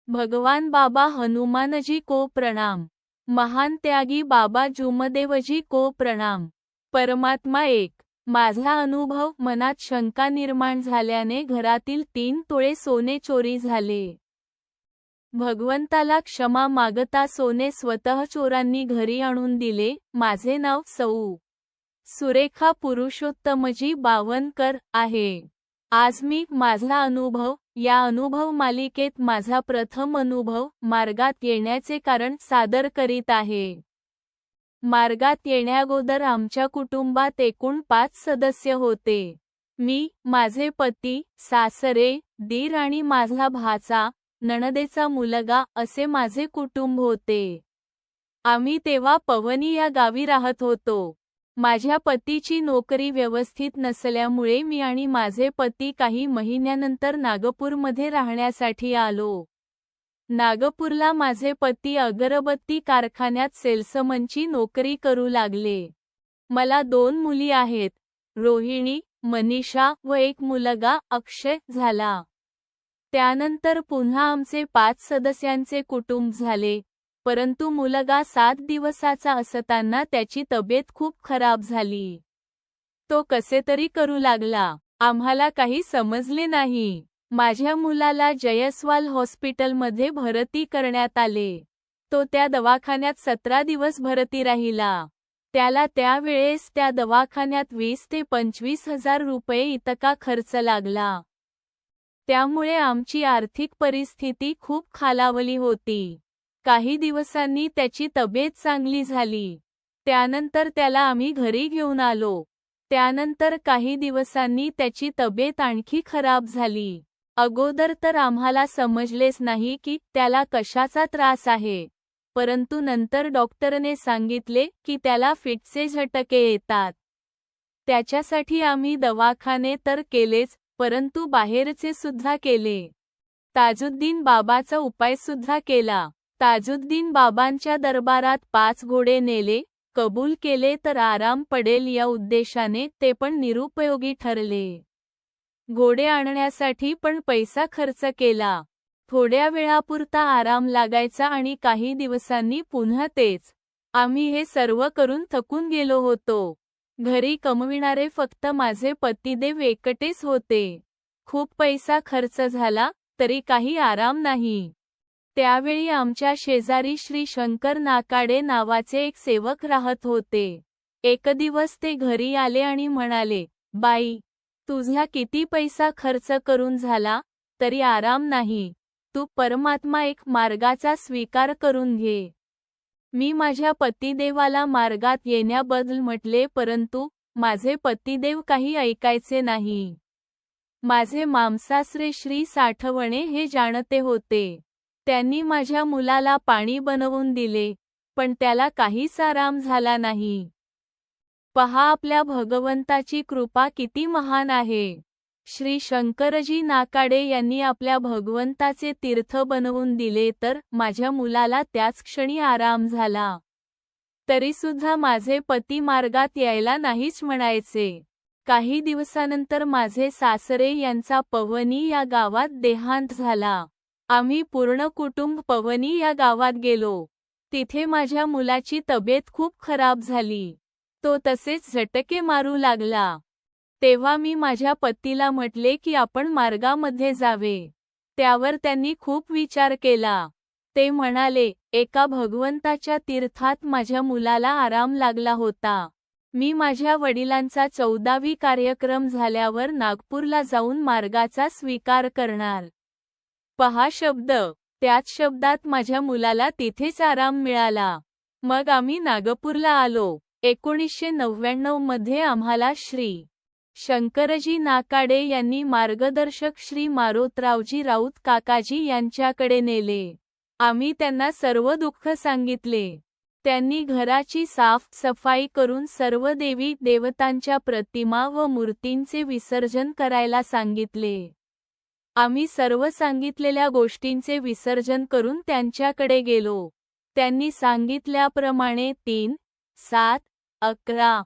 भगवान बाबा हनुमानजी को प्रणाम। महान त्यागी बाबा जुमदेवजी को प्रणाम। परमात्मा एक। माझा अनुभव, मनात शंका निर्माण झाल्याने घरातील 3 तोळे सोने चोरी झाले। भगवंताला क्षमा मागता सोने स्वतः चोरांनी घरी आणून दिले। माझे नाव सौ. सुरेखा पुरुषोत्तमजी बावनकर आहे। आज मी माझा अनुभव या अनुभव मालिकेत माझा प्रथम अनुभव मार्गात येण्याचे कारण सादर करीत आहे। मार्गात येण्याअगोदर आमच्या कुटुंबात एकूण 5 सदस्य होते। मी, माझे पती, सासरे, दीर आणि माझा भाचा, नणदेचा मुलगा असे माझे कुटुंब होते। आम्ही तेव्हा पवनी या गावी राहत होतो। माझ्या पतीची नोकरी व्यवस्थित नसल्यामुळे मी आणि माझे पती काही महिन्यानंतर नागपूरमध्ये राहण्यासाठी आलो। नागपूरला माझे पती अगरबत्ती कारखान्यात सेल्समनची नोकरी करू लागले। मला 2 मुली आहेत, रोहिणी, मनीषा व एक मुलगा अक्षय झाला। त्यानंतर पुन्हा आमचे 5 सदस्यांचे कुटुंब झाले, परंतु मुलगा 7 दिवसाचा असताना त्याची तब्येत खूप खराब झाली। तो कसेतरी करू लागला। आम्हाला काही समजले नाही। माझ्या मुलाला जयस्वाल हॉस्पिटलमध्ये भरती करण्यात आले। तो त्या दवाखान्यात 17 दिवस भरती राहिला। त्याला त्यावेळेस त्या दवाखान्यात 20 ते 25 हजार रुपये इतका खर्च लागला। त्यामुळे आमची आर्थिक परिस्थिती खूप खालावली होती। काही दिवसांनी त्याची तब्येत चांगली झाली। त्यानंतर त्याला आम्ही घरी घेऊन आलो। त्यानंतर काही दिवसांनी त्याची तब्येत आणखी खराब झाली। अगोदर तर आम्हाला समजलेच नाही की त्याला कशाचा त्रास आहे, परंतु नंतर डॉक्टरने सांगितले की त्याला फिटचे झटके येतात। त्याच्यासाठी आम्ही दवाखाने तर केलेच, परंतु बाहेरचे सुद्धा केले। ताजुद्दीन बाबाचा उपाय सुद्धा केला। ताजुद्दीन बाबांच्या दरबारात 5 घोडे नेले, कबूल केले तर आराम पडेल या उद्देशाने, ते पण निरुपयोगी ठरले। घोडे आणण्यासाठी पण पैसा खर्च केला। थोड्या वेळापुरता आराम लागायचा आणि काही दिवसांनी पुन्हा तेच। आम्ही हे सर्व करून थकून गेलो होतो। घरी कमविणारे फक्त माझे पतिदेव एकटेच होते। खूप पैसा खर्च झाला, तरी काही आराम नाही। त्यावेळी आमच्या शेजारी श्री शंकर नाकाडे नावाचे एक सेवक राहत होते। एक दिवस ते घरी आले आणि म्हणाले, बाई, तुझा किती पैसा खर्च करून झाला, तरी आराम नाही। तू परमात्मा एक मार्गाचा स्वीकार करून घे। मी माझ्या पतिदेवाला मार्गात येण्याबद्दल म्हटले, परंतु माझे पतिदेव काही ऐकायचे नाही। माझे मामसासरे श्री साठवणे हे जाणते होते। त्यांनी माझ्या मुलाला पाणी बनवून दिले, पण त्याला काहीच आराम झाला नाही। पहा आपल्या भगवंताची कृपा किती महान आहे। श्री शंकरजी नाकाडे यांनी आपल्या भगवंताचे तीर्थ बनवून दिले, तर माझ्या मुलाला त्याच क्षणी आराम झाला। तरीसुद्धा माझे पती मार्गात यायला नाहीच म्हणायचे। काही दिवसानंतर माझे सासरे यांचा पवनी या गावात देहांत झाला। आम्ही पूर्ण कुटुंब पवनी या गावात गेलो। तिथे माझ्या मुलाची तब्येत खूप खराब झाली। तो तसेच झटके मारू लागला। तेव्हा मी माझ्या पतीला म्हटले की आपण मार्गामध्ये जावे। त्यावर त्यांनी खूप विचार केला। ते म्हणाले, एका भगवंताच्या तीर्थात माझ्या मुलाला आराम लागला होता। मी माझ्या वडिलांचा 14वी कार्यक्रम झाल्यावर नागपूरला जाऊन मार्गाचा स्वीकार करणार। पहा शब्द, त्याच शब्दात माझ्या मुलाला तिथेच आराम मिळाला। मग आम्ही नागपूरला आलो। 1999 मध्ये आम्हाला श्री शंकरजी नाकाडे यांनी मार्गदर्शक श्री मारोतरावजी राऊत काकाजी यांच्याकडे नेले। आम्ही त्यांना सर्व दुःख सांगितले। त्यांनी घराची साफ सफाई करून सर्व देवी देवतांच्या प्रतिमा व मूर्तींचे विसर्जन करायला सांगितले। आम्ही सर्व सांगितलेल्या गोष्टींचे विसर्जन करून त्यांच्याकडे गेलो। त्यांनी सांगितल्याप्रमाणे 3, 7, 11,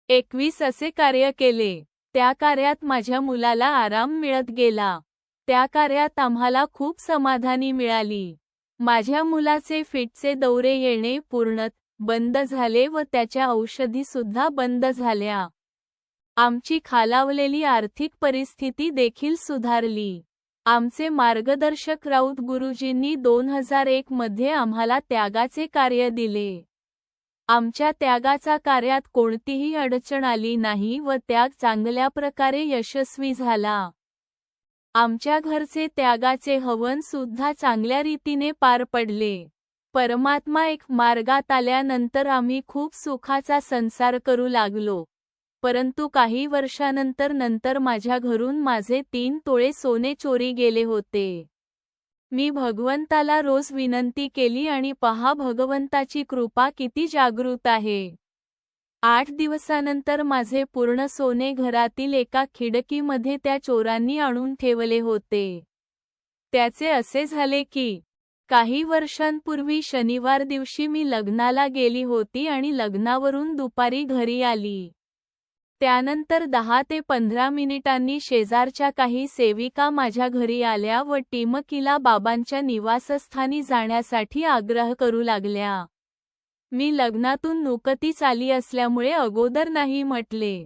21 असे कार्य केले। त्या कार्यात माझ्या मुलाला आराम मिळत गेला। त्या कार्यात आम्हाला खूप समाधानी मिळाली. माझ्या मुलाचे फिटचे दौरे येणे पूर्णत बंद झाले व त्याच्या औषधी सुद्धा बंद झाल्या. आमची खालावलेली आर्थिक परिस्थिती देखील सुधारली. आमचे मार्गदर्शक राऊत गुरुजींनी 2001 मध्ये आम्हाला त्यागाचे कार्य दिले. आमच्या त्यागाचा कार्यात कोणतीही अडचण आली नाही व त्याग चांगल्या प्रकारे यशस्वी झाला. आमच्या घरचे त्यागाचे हवन सुद्धा चांगल्या रीतीने पार पडले. परमात्मा एक मार्गात आल्यानंतर आम्ही खूप सुखाचा संसार करू लागलो. परंतु काही वर्षानंतर माझ्या घरून माझे 3 तोळे सोने चोरी गेले होते. मी भगवंताला रोज विनंती केली आणि पहा भगवंताची कृपा किती जागृत आहे. 8 दिवसानंतर माझे पूर्ण सोने घरातील एका खिडकीमध्ये त्या चोरांनी आणून ठेवले होते. त्याचे असे झाले की काही वर्षांपूर्वी शनिवार दिवशी मी लग्नाला गेली होती आणि लग्नावरून दुपारी घरी आली. त्यानंतर 10 ते 15 मिनिटांनी शेजारच्या काही सेविका माझ्या घरी आल्या व टिमकीला बाबांच्या निवासस्थानी जाण्यासाठी आग्रह करू लागल्या. मी लग्नातून नुकतीच आली असल्यामुळे अगोदर नाही म्हटले.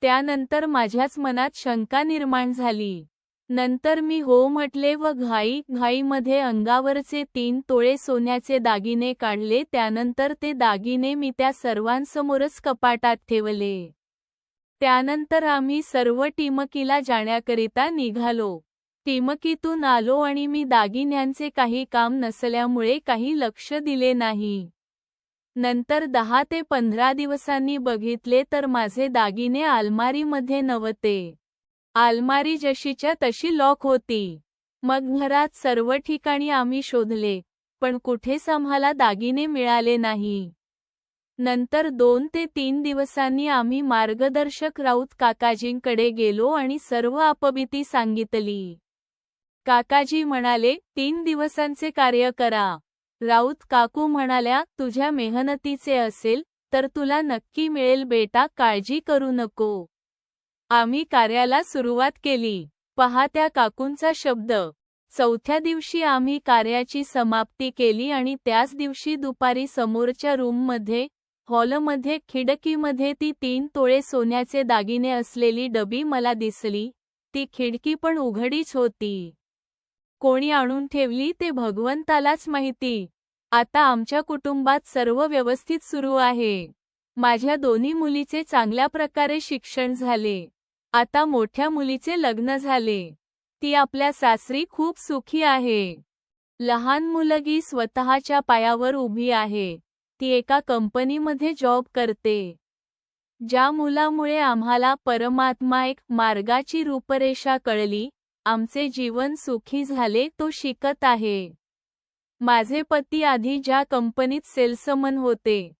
त्यानंतर माझ्याच मनात शंका निर्माण झाली. नंतर मी हो म्हटले व घाईमध्ये अंगावरचे 3 तोळे सोन्याचे दागिने काढले. त्यानंतर ते दागिने मी त्या सर्वांसमोरच कपाटात ठेवले. त्यानंतर आम्ही सर्व टिमकीला जाण्याकरिता निघालो. टिमकीतून आलो आणि मी दागिन्यांचे काही काम नसल्यामुळे काही लक्ष दिले नाही. नंतर 10 ते 15 दिवसांनी बघितले तर माझे दागिने अलमारीमध्ये नव्हते. अलमारी जशीच्या तशी लॉक होती. मग घरात सर्व ठिकाणी आम्ही शोधले, पण कुठेच आम्हाला दागिने मिळाले नाही. नंतर 2 ते 3 दिवसांनी आम्ही मार्गदर्शक राऊत काकाजींकडे गेलो आणि सर्व आपबीती सांगितली. काकाजी म्हणाले, 3 दिवसांचे कार्य करा. राऊत काकू म्हणाल्या, तुझ्या मेहनतीचे असेल तर तुला नक्की मिळेल बेटा, काळजी करू नको. आम्ही कार्याला सुरुवात केली. पहा त्या काकूंचा शब्द. 4थ्या दिवशी आम्ही कार्याची समाप्ती केली आणि त्याच दिवशी दुपारी समोरच्या रूममध्ये, हॉलमध्ये खिडकीमध्ये ती 3 तोळे सोन्याचे दागिने असलेली डबी मला दिसली. ती खिडकी पण उघडीच होती. कोणी आणून ठेवली ते भगवंतालाच माहिती. आता आमच्या कुटुंबात सर्व व्यवस्थित सुरू आहे. माझ्या दोन्ही मुलीचे चांगल्या प्रकारे शिक्षण झाले. आता मोठ्या मुलीचे लग्न झाले. ती आपल्या सासरी खूप सुखी आहे. लहान मुलगी स्वतःच्या पायावर उभी आहे. ती एका कंपनीमध्ये जॉब करते. ज्या मुलामुळे आम्हाला परमात्मा एक मार्गाची रूपरेषा कळली, आमचे जीवन सुखी झाले, तो शिकत आहे. माझे पती आधी ज्या कंपनीत सेल्समन होते,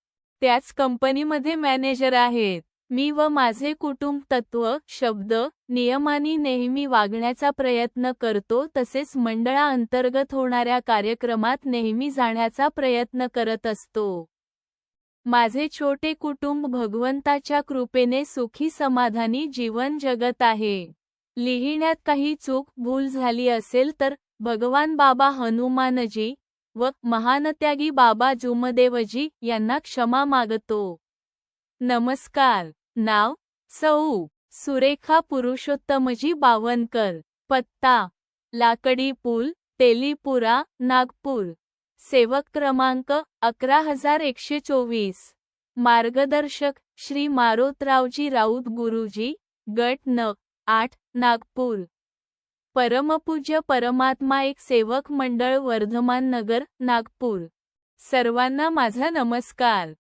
त्याच कंपनीमध्ये मॅनेजर आहेत. मी व माझे कुटुंब तत्व, शब्द, नियमांनी नेहमी वागण्याचा प्रयत्न करतो. तसेच मंडळाअंतर्गत होणाऱ्या कार्यक्रमात नेहमी जाण्याचा प्रयत्न करत असतो. माझे छोटे कुटुंब भगवंताच्या कृपेने सुखी समाधानी जीवन जगत आहे. लिहिण्यात काही चूक भूल झाली असेल तर भगवान बाबा हनुमानजी व महानत्यागी बाबा जुमदेवजी यांना क्षमा मागतो. नमस्कार. नाव सौ. सुरेखा पुरुषोत्तमजी बावनकर. पत्ता लाकडी पूल, तेलीपुरा, नागपूर. सेवक क्रमांक 11124. मार्गदर्शक श्री मारोतरावजी राऊत गुरुजी, गट न. 8, नागपूर. परमपूज्य परमात्मा एक सेवक मंडळ वर्धमान नगर, नागपूर. सर्वांना माझा नमस्कार.